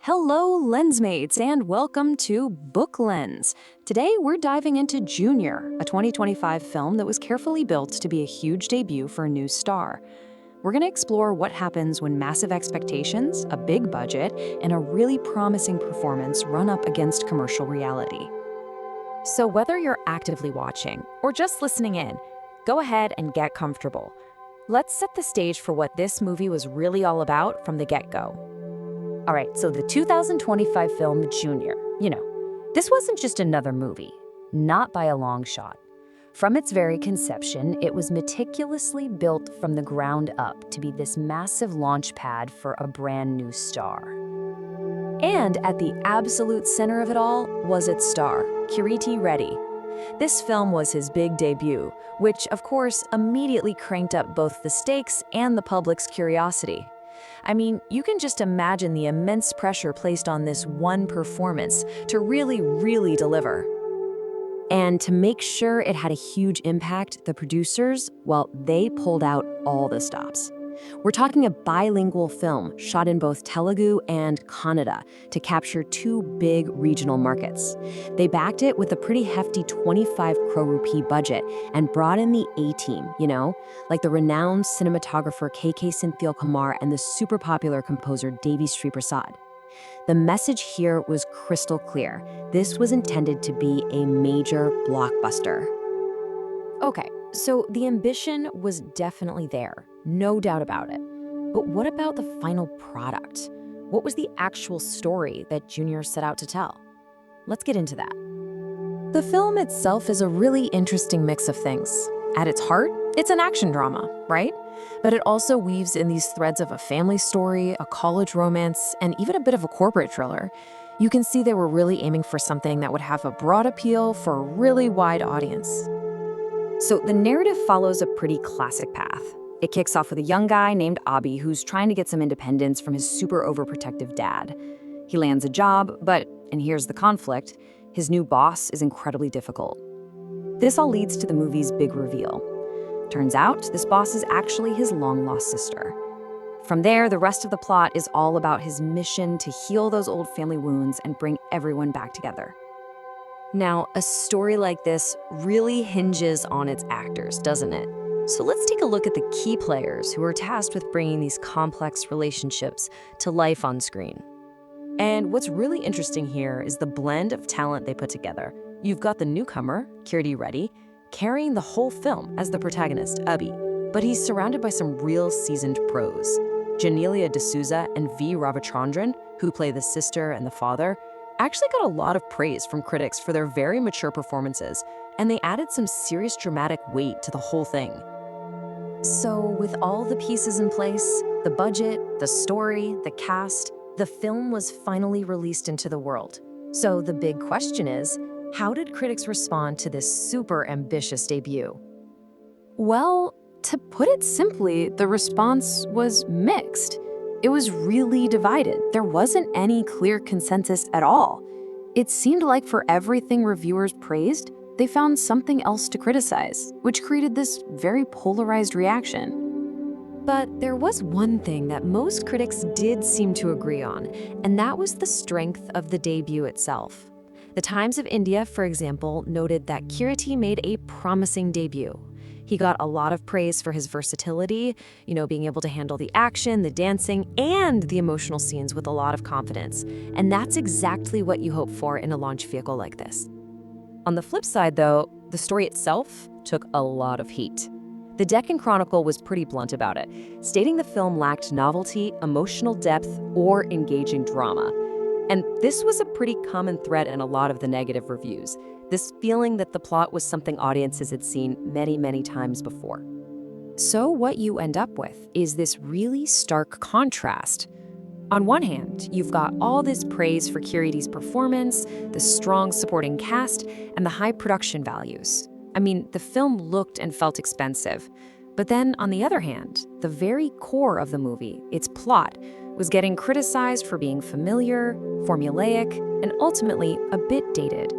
Hello, Lensmates, and welcome to Book Lens. Today, we're diving into Junior, a 2025 film that was carefully built to be a huge debut for a new star. We're going to explore what happens when massive expectations, a big budget, and a really promising performance run up against commercial reality. So whether you're actively watching or just listening in, go ahead and get comfortable. Let's set the stage for what this movie was really all about from the get-go. All right, so the 2025 film Junior, this wasn't just another movie, not by a long shot. From its very conception, it was meticulously built from the ground up to be this massive launch pad for a brand new star. And at the absolute center of it all was its star, Kireeti Reddy. This film was his big debut, which, of course, immediately cranked up both the stakes and the public's curiosity. I mean, you can just imagine the immense pressure placed on this one performance to really deliver. And to make sure it had a huge impact, the producers, well, they pulled out all the stops. We're talking a bilingual film shot in both Telugu and Kannada to capture two big regional markets. They backed it with a pretty hefty 25 crore rupee budget and brought in the A-team, like the renowned cinematographer K.K. Senthil Kumar and the super popular composer Devi Sri Prasad. The message here was crystal clear. This was intended to be a major blockbuster. Okay, so the ambition was definitely there, no doubt about it. But what about the final product? What was the actual story that Junior set out to tell? Let's get into that. The film itself is a really interesting mix of things. At its heart, it's an action drama, right? But it also weaves in these threads of a family story, a college romance, and even a bit of a corporate thriller. You can see they were really aiming for something that would have a broad appeal for a really wide audience. So the narrative follows a pretty classic path. It kicks off with a young guy named Abi who's trying to get some independence from his super overprotective dad. He lands a job, but, and here's the conflict, his new boss is incredibly difficult. This all leads to the movie's big reveal. Turns out, this boss is actually his long-lost sister. From there, the rest of the plot is all about his mission to heal those old family wounds and bring everyone back together. Now, a story like this really hinges on its actors, doesn't it? So let's take a look at the key players who are tasked with bringing these complex relationships to life on screen. And what's really interesting here is the blend of talent they put together. You've got the newcomer, Kireeti Reddy, carrying the whole film as the protagonist, Abi, but he's surrounded by some real seasoned pros. Janelia D'Souza and V. Ravichandran, who play the sister and the father, actually got a lot of praise from critics for their very mature performances, and they added some serious dramatic weight to the whole thing. So with all the pieces in place, the budget, the story, the cast, the film was finally released into the world. So the big question is, how did critics respond to this super ambitious debut? Well, to put it simply, the response was mixed. It was really divided. There wasn't any clear consensus at all. It seemed like for everything reviewers praised, they found something else to criticize, which created this very polarized reaction. But there was one thing that most critics did seem to agree on, and that was the strength of the debut itself. The Times of India, for example, noted that Kireeti made a promising debut. He got a lot of praise for his versatility, being able to handle the action, the dancing, and the emotional scenes with a lot of confidence. And that's exactly what you hope for in a launch vehicle like this. On the flip side, though, the story itself took a lot of heat. The Deccan Chronicle was pretty blunt about it, stating the film lacked novelty, emotional depth, or engaging drama. And this was a pretty common thread in a lot of the negative reviews, this feeling that the plot was something audiences had seen many times before. So what you end up with is this really stark contrast. On one hand, you've got all this praise for Kireeti's performance, the strong supporting cast, and the high production values. I mean, the film looked and felt expensive. But then, on the other hand, the very core of the movie, its plot, was getting criticized for being familiar, formulaic, and ultimately a bit dated.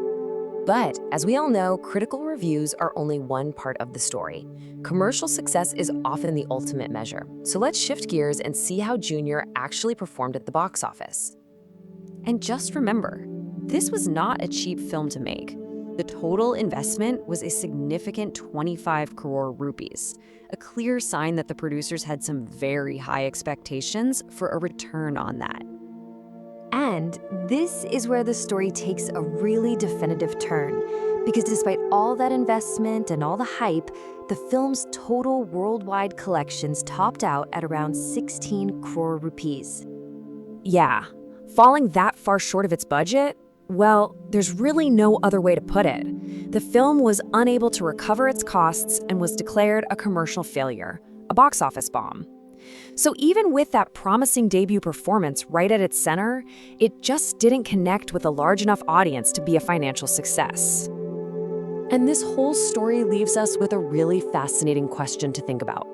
But, as we all know, critical reviews are only one part of the story. Commercial success is often the ultimate measure. So let's shift gears and see how Junior actually performed at the box office. And just remember, this was not a cheap film to make. The total investment was a significant 25 crore rupees, a clear sign that the producers had some very high expectations for a return on that. And this is where the story takes a really definitive turn, because despite all that investment and all the hype, the film's total worldwide collections topped out at around 16 crore rupees. Yeah, falling that far short of its budget? Well, there's really no other way to put it. The film was unable to recover its costs and was declared a commercial failure, a box office bomb. So even with that promising debut performance right at its center, it just didn't connect with a large enough audience to be a financial success. And this whole story leaves us with a really fascinating question to think about.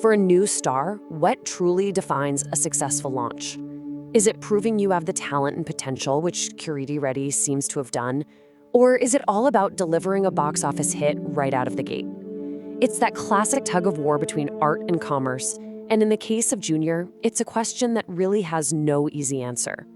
For a new star, what truly defines a successful launch? Is it proving you have the talent and potential, which Kireeti Reddy seems to have done? Or is it all about delivering a box office hit right out of the gate? It's that classic tug of war between art and commerce, and in the case of Junior, it's a question that really has no easy answer.